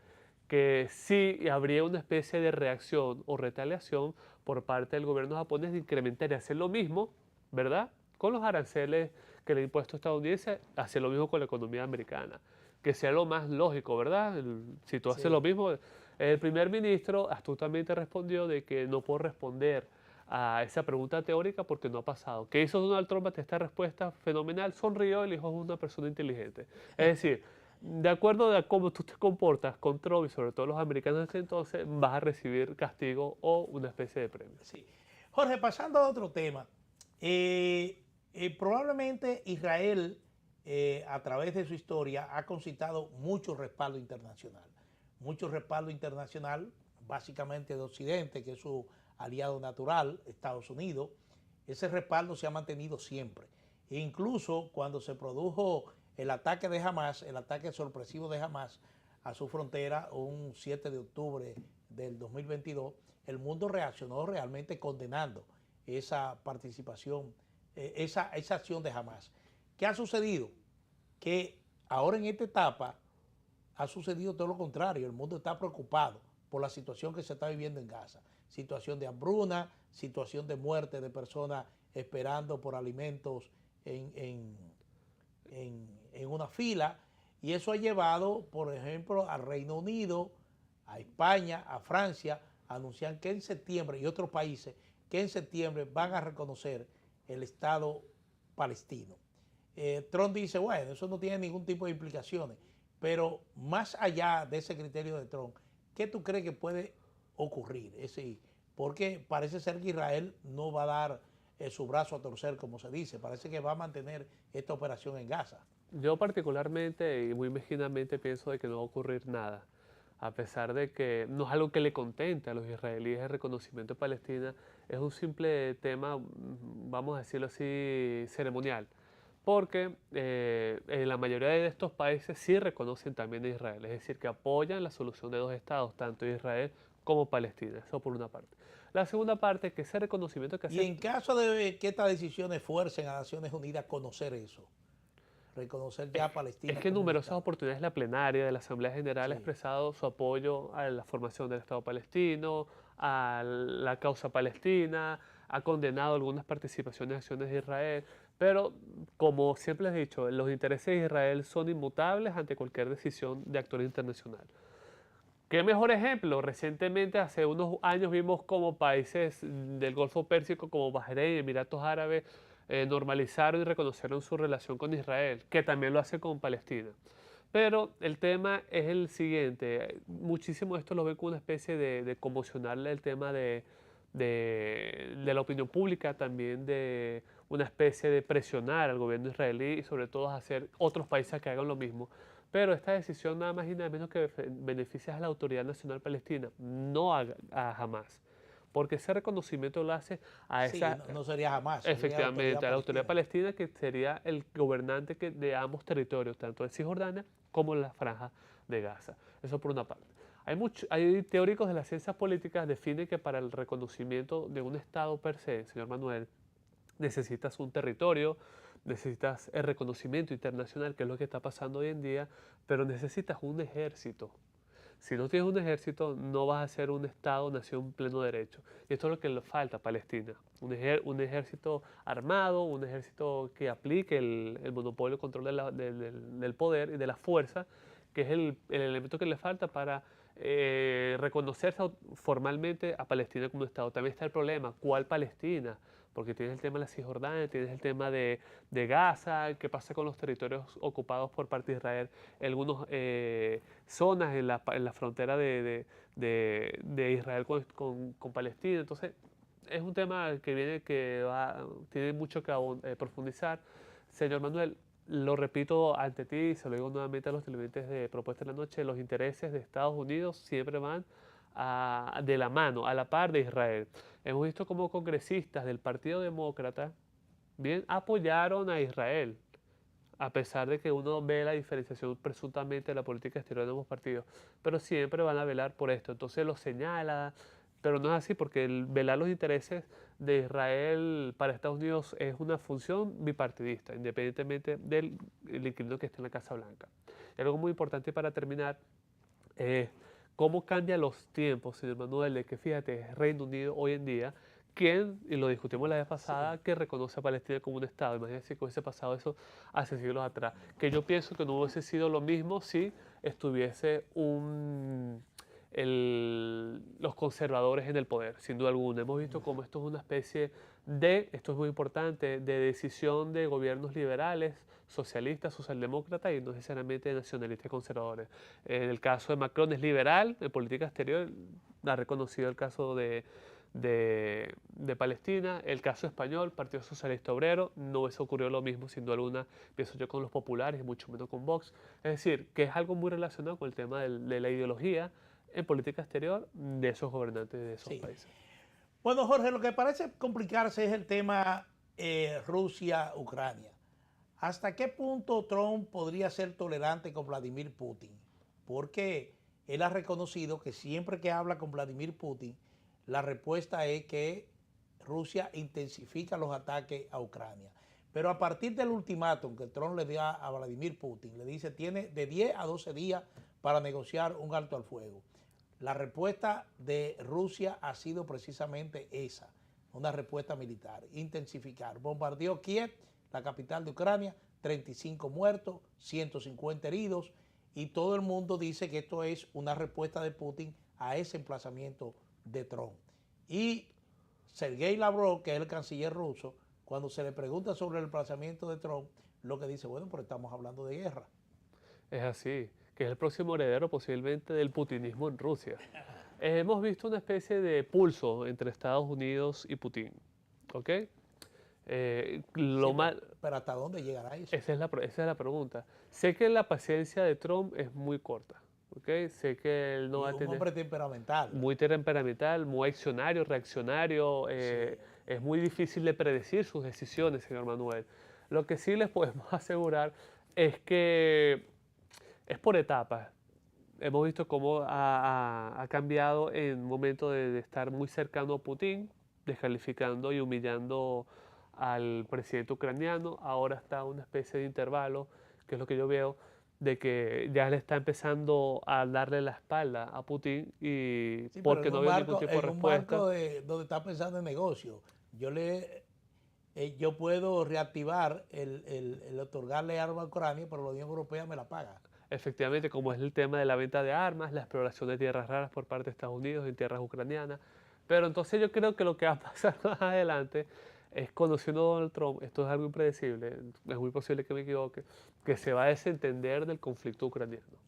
que si habría una especie de reacción o retaliación por parte del gobierno japonés de incrementar y hacer lo mismo, ¿verdad?, con los aranceles que le ha impuesto estadounidense, hacer lo mismo con la economía americana. Que sea lo más lógico, ¿verdad? Si tú haces lo mismo, el primer ministro astutamente respondió de que no puedo responder a esa pregunta teórica porque no ha pasado. ¿Qué hizo Donald Trump ante esta respuesta fenomenal? Sonrió y dijo, es una persona inteligente. Es decir, de acuerdo a cómo tú te comportas con Trump y sobre todo los americanos de este entonces, vas a recibir castigo o una especie de premio. Sí. Jorge, pasando a otro tema, probablemente Israel, a través de su historia, ha concitado mucho respaldo internacional. Mucho respaldo internacional, básicamente de Occidente, que es su aliado natural, Estados Unidos. Ese respaldo se ha mantenido siempre. E incluso cuando se produjo el ataque de Hamas, el ataque sorpresivo de Hamas a su frontera, un 7 de octubre del 2022, el mundo reaccionó realmente condenando esa participación, esa acción de Hamas. ¿Qué ha sucedido? Que ahora en esta etapa ha sucedido todo lo contrario. El mundo está preocupado por la situación que se está viviendo en Gaza. Situación de hambruna, situación de muerte de personas esperando por alimentos en una fila. Y eso ha llevado, por ejemplo, al Reino Unido, a España, a Francia, a anunciar que en septiembre, y otros países, que en septiembre van a reconocer el Estado palestino. Trump dice, bueno, eso no tiene ningún tipo de implicaciones, pero más allá de ese criterio de Trump, ¿qué tú crees que puede ocurrir? Es decir, porque parece ser que Israel no va a dar su brazo a torcer, como se dice, parece que va a mantener esta operación en Gaza. Yo particularmente y muy mezquinamente pienso de que no va a ocurrir nada, a pesar de que no es algo que le contente a los israelíes el reconocimiento de Palestina, es un simple tema, vamos a decirlo así, ceremonial, porque en la mayoría de estos países sí reconocen también a Israel, es decir, que apoyan la solución de 2 estados, tanto Israel como Palestina, eso por una parte. La segunda parte es que ese reconocimiento que hace... Y en caso de que estas decisiones fuercen a Naciones Unidas a conocer eso, reconocer ya a Palestina. Es que en numerosas oportunidades la plenaria de la Asamblea General ha expresado su apoyo a la formación del Estado palestino, a la causa palestina, ha condenado algunas participaciones y acciones de Israel, pero como siempre les he dicho, los intereses de Israel son inmutables ante cualquier decisión de actor internacional. ¿Qué mejor ejemplo? Recientemente, hace unos años, vimos como países del Golfo Pérsico como Bahrein y Emiratos Árabes normalizaron y reconocieron su relación con Israel, que también lo hace con Palestina. Pero el tema es el siguiente, muchísimo de esto lo ven como una especie de conmocionarle el tema de la opinión pública, también de una especie de presionar al gobierno israelí y sobre todo hacer otros países que hagan lo mismo. Pero esta decisión nada más y nada menos que beneficia a la Autoridad Nacional Palestina, no a Hamas. Porque ese reconocimiento lo hace a esa... Sí, no sería Hamas. Efectivamente, a la Autoridad Palestina, que sería el gobernante de ambos territorios, tanto de Cisjordania como en la Franja de Gaza. Eso por una parte. Hay teóricos de las ciencias políticas que definen que para el reconocimiento de un Estado per se, señor Manuel, necesitas un territorio, necesitas el reconocimiento internacional, que es lo que está pasando hoy en día, pero necesitas un ejército. Si no tienes un ejército, no vas a ser un Estado, nación pleno derecho. Y esto es lo que le falta a Palestina. Un ejército armado, un ejército que aplique el monopolio, el control del poder y de la fuerza, que es el elemento que le falta para reconocerse formalmente a Palestina como un Estado. También está el problema, ¿cuál Palestina? Porque tienes el tema de la Cisjordania, tienes el tema de Gaza, qué pasa con los territorios ocupados por parte de Israel, algunas zonas en la frontera de Israel con Palestina. Entonces, es un tema que tiene mucho que profundizar. Señor Manuel, lo repito ante ti y se lo digo nuevamente a los televidentes de Propuesta de la Noche, los intereses de Estados Unidos siempre van de la mano, a la par de Israel. Hemos visto cómo congresistas del Partido Demócrata bien apoyaron a Israel, a pesar de que uno ve la diferenciación presuntamente de la política exterior de ambos partidos, pero siempre van a velar por esto. Entonces lo señala, pero no es así, porque el velar los intereses de Israel para Estados Unidos es una función bipartidista, independientemente del inquilino que esté en la Casa Blanca. Y algo muy importante para terminar es cómo cambian los tiempos, señor Manuel, de que fíjate, es Reino Unido hoy en día, quien, y lo discutimos la vez pasada, que reconoce a Palestina como un Estado. Imagínense que hubiese pasado eso hace siglos atrás. Que yo pienso que no hubiese sido lo mismo si estuviese los conservadores en el poder, sin duda alguna. Hemos visto cómo esto es una especie esto es muy importante, de decisión de gobiernos liberales, socialistas, socialdemócratas y no necesariamente nacionalistas conservadores. En el caso de Macron es liberal en política exterior, ha reconocido el caso de Palestina, el caso español, Partido Socialista Obrero, no eso ocurrió lo mismo, sin duda alguna, pienso yo, con los populares y mucho menos con Vox. Es decir, que es algo muy relacionado con el tema de la ideología en política exterior de esos gobernantes de esos países. Bueno, Jorge, lo que parece complicarse es el tema Rusia-Ucrania. ¿Hasta qué punto Trump podría ser tolerante con Vladimir Putin? Porque él ha reconocido que siempre que habla con Vladimir Putin, la respuesta es que Rusia intensifica los ataques a Ucrania. Pero a partir del ultimátum que Trump le dio a Vladimir Putin, le dice tiene de 10 a 12 días para negociar un alto al fuego. La respuesta de Rusia ha sido precisamente esa, una respuesta militar, intensificar. Bombardeó Kiev, la capital de Ucrania, 35 muertos, 150 heridos, y todo el mundo dice que esto es una respuesta de Putin a ese emplazamiento de Trump. Y Sergei Lavrov, que es el canciller ruso, cuando se le pregunta sobre el emplazamiento de Trump, lo que dice, bueno, pero estamos hablando de guerra. Es así, que es el próximo heredero posiblemente del putinismo en Rusia. Hemos visto una especie de pulso entre Estados Unidos y Putin, ¿ok? Pero ¿hasta dónde llegará eso? Esa es la pregunta. Sé que la paciencia de Trump es muy corta, ¿ok? Sé que él no va a tener... Un hombre temperamental. Muy temperamental, muy accionario, reaccionario. Es muy difícil de predecir sus decisiones, señor Manuel. Lo que sí les podemos asegurar es que es por etapas. Hemos visto cómo ha cambiado en un momento de estar muy cercano a Putin, descalificando y humillando al presidente ucraniano. Ahora está una especie de intervalo, que es lo que yo veo, de que ya le está empezando a darle la espalda a Putin y sí, porque no veo ningún tipo de respuesta. En un marco donde está pensando en negocio, yo puedo reactivar el otorgarle armas a Ucrania, pero la Unión Europea me la paga. Efectivamente, como es el tema de la venta de armas, la exploración de tierras raras por parte de Estados Unidos en tierras ucranianas. Pero entonces yo creo que lo que va a pasar más adelante es, conociendo a Donald Trump, esto es algo impredecible, es muy posible que me equivoque, que se va a desentender del conflicto ucraniano.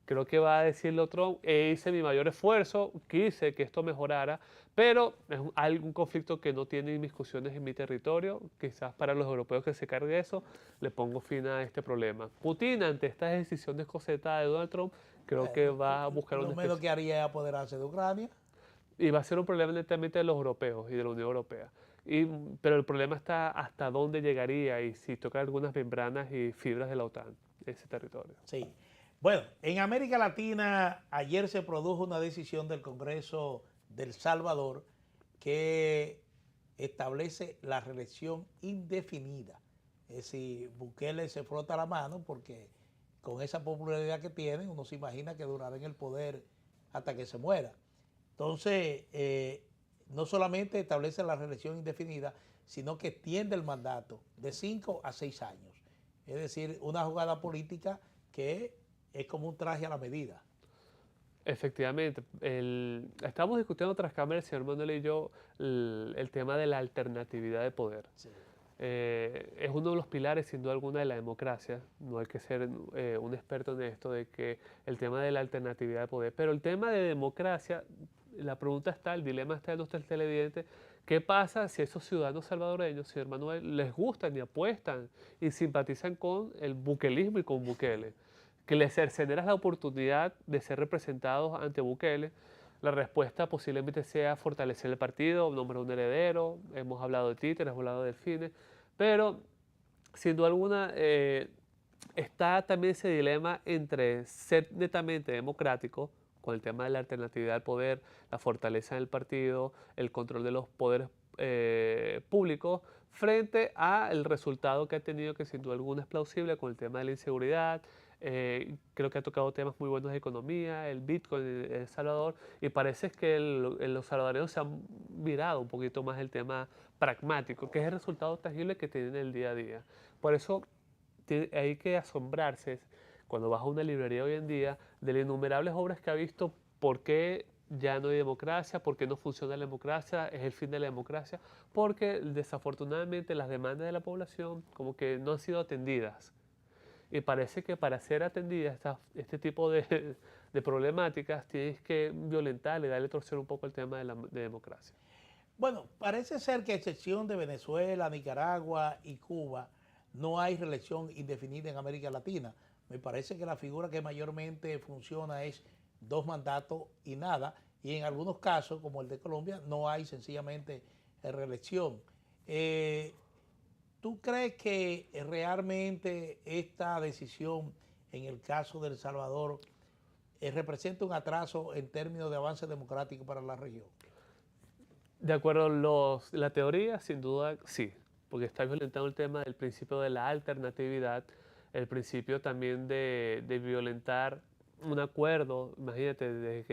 Creo que va a decirle a Trump, hice mi mayor esfuerzo, quise que esto mejorara, pero es un conflicto que no tiene inmiscusiones en mi territorio. Quizás para los europeos que se cargue eso, le pongo fin a este problema. Putin, ante estas decisiones cosetadas de Donald Trump, creo que va a buscar Lo menos que haría es apoderarse de Ucrania. Y va a ser un problema netamente de los europeos y de la Unión Europea. Pero el problema está hasta dónde llegaría y si toca algunas membranas y fibras de la OTAN, ese territorio. Sí. Bueno, en América Latina ayer se produjo una decisión del Congreso de El Salvador que establece la reelección indefinida. Es decir, Bukele se frota la mano porque con esa popularidad que tiene, uno se imagina que durará en el poder hasta que se muera. Entonces, no solamente establece la reelección indefinida, sino que extiende el mandato de 5 a 6 años. Es decir, una jugada política que es como un traje a la medida. Efectivamente. Estamos discutiendo tras cámaras, el señor Manuel y yo, el tema de la alternatividad de poder. Sí. Es uno de los pilares, sin duda alguna, de la democracia. No hay que ser un experto en esto, de que el tema de la alternatividad de poder. Pero el tema de democracia, la pregunta está, el dilema está en nuestros televidentes. ¿Qué pasa si esos ciudadanos salvadoreños, señor Manuel, les gustan y apuestan y simpatizan con el bukelismo y con Bukele? Que les cerceneras la oportunidad de ser representados ante Bukele. La respuesta posiblemente sea fortalecer el partido, nombrar un heredero. Hemos hablado de títeres, hemos hablado de delfines, pero sin duda alguna está también ese dilema entre ser netamente democrático, con el tema de la alternatividad al poder, la fortaleza del partido, el control de los poderes públicos, frente al resultado que ha tenido, que sin duda alguna es plausible, con el tema de la inseguridad. Creo que ha tocado temas muy buenos de economía, el Bitcoin en El Salvador, y parece que los salvadoreños se han virado un poquito más el tema pragmático, que es el resultado tangible que tienen el día a día. Por eso hay que asombrarse cuando vas a una librería hoy en día de las innumerables obras que ha visto por qué ya no hay democracia, por qué no funciona la democracia, es el fin de la democracia, porque desafortunadamente las demandas de la población como que no han sido atendidas. Y parece que para ser atendidas este tipo de problemáticas tienes que violentarle, darle torcer un poco el tema de democracia. Bueno, parece ser que a excepción de Venezuela, Nicaragua y Cuba, no hay reelección indefinida en América Latina. Me parece que la figura que mayormente funciona es 2 mandatos y nada, y en algunos casos, como el de Colombia, no hay sencillamente reelección. ¿Tú crees que realmente esta decisión en el caso de El Salvador representa un atraso en términos de avance democrático para la región? De acuerdo a la teoría, sin duda sí, porque está violentando el tema del principio de la alternatividad, el principio también de violentar un acuerdo. Imagínate, desde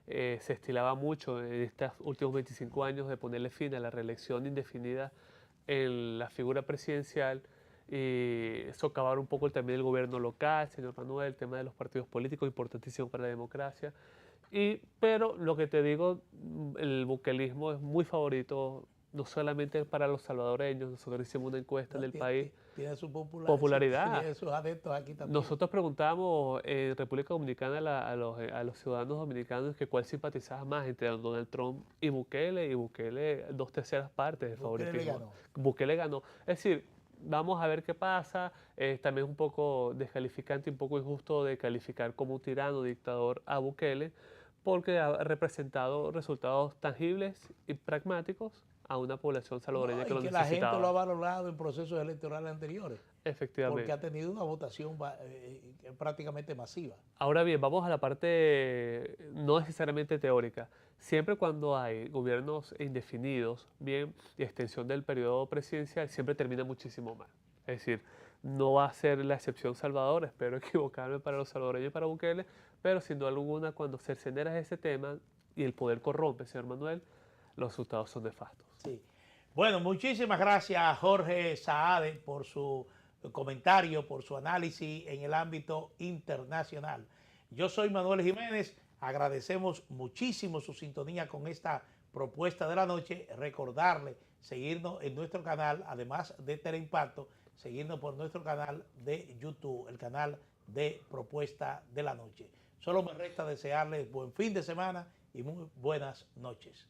que se estilaba mucho en estos últimos 25 años de ponerle fin a la reelección indefinida en la figura presidencial y socavar un poco también el gobierno local, señor Manuel, el tema de los partidos políticos, importantísimo para la democracia. Pero lo que te digo, el bukelismo es muy favorito, no solamente para los salvadoreños. Nosotros hicimos una encuesta en el país. Tiene su popularidad. Tiene sus adeptos aquí también. Nosotros preguntamos en República Dominicana a los ciudadanos dominicanos que cuál simpatizaba más entre Donald Trump y Bukele 2/3 partes de favoritismo. Bukele ganó. Es decir, vamos a ver qué pasa. También es un poco descalificante, un poco injusto de calificar como un tirano, dictador a Bukele, porque ha representado resultados tangibles y pragmáticos a una población salvadoreña que lo necesitaba. Y que la gente lo ha valorado en procesos electorales anteriores. Efectivamente. Porque ha tenido una votación prácticamente masiva. Ahora bien, vamos a la parte no necesariamente teórica. Siempre cuando hay gobiernos indefinidos, bien, y extensión del periodo presidencial, siempre termina muchísimo mal. Es decir, no va a ser la excepción Salvador, espero equivocarme para los salvadoreños y para Bukele, pero sin duda alguna cuando cerceneras ese tema y el poder corrompe, señor Manuel, los resultados son nefastos. Sí. Bueno, muchísimas gracias a Jorge Saade por su comentario, por su análisis en el ámbito internacional. Yo soy Manuel Jiménez, agradecemos muchísimo su sintonía con esta propuesta de la noche. Recordarle seguirnos en nuestro canal, además de Teleimpacto, seguirnos por nuestro canal de YouTube, el canal de Propuesta de la Noche. Solo me resta desearles buen fin de semana y muy buenas noches.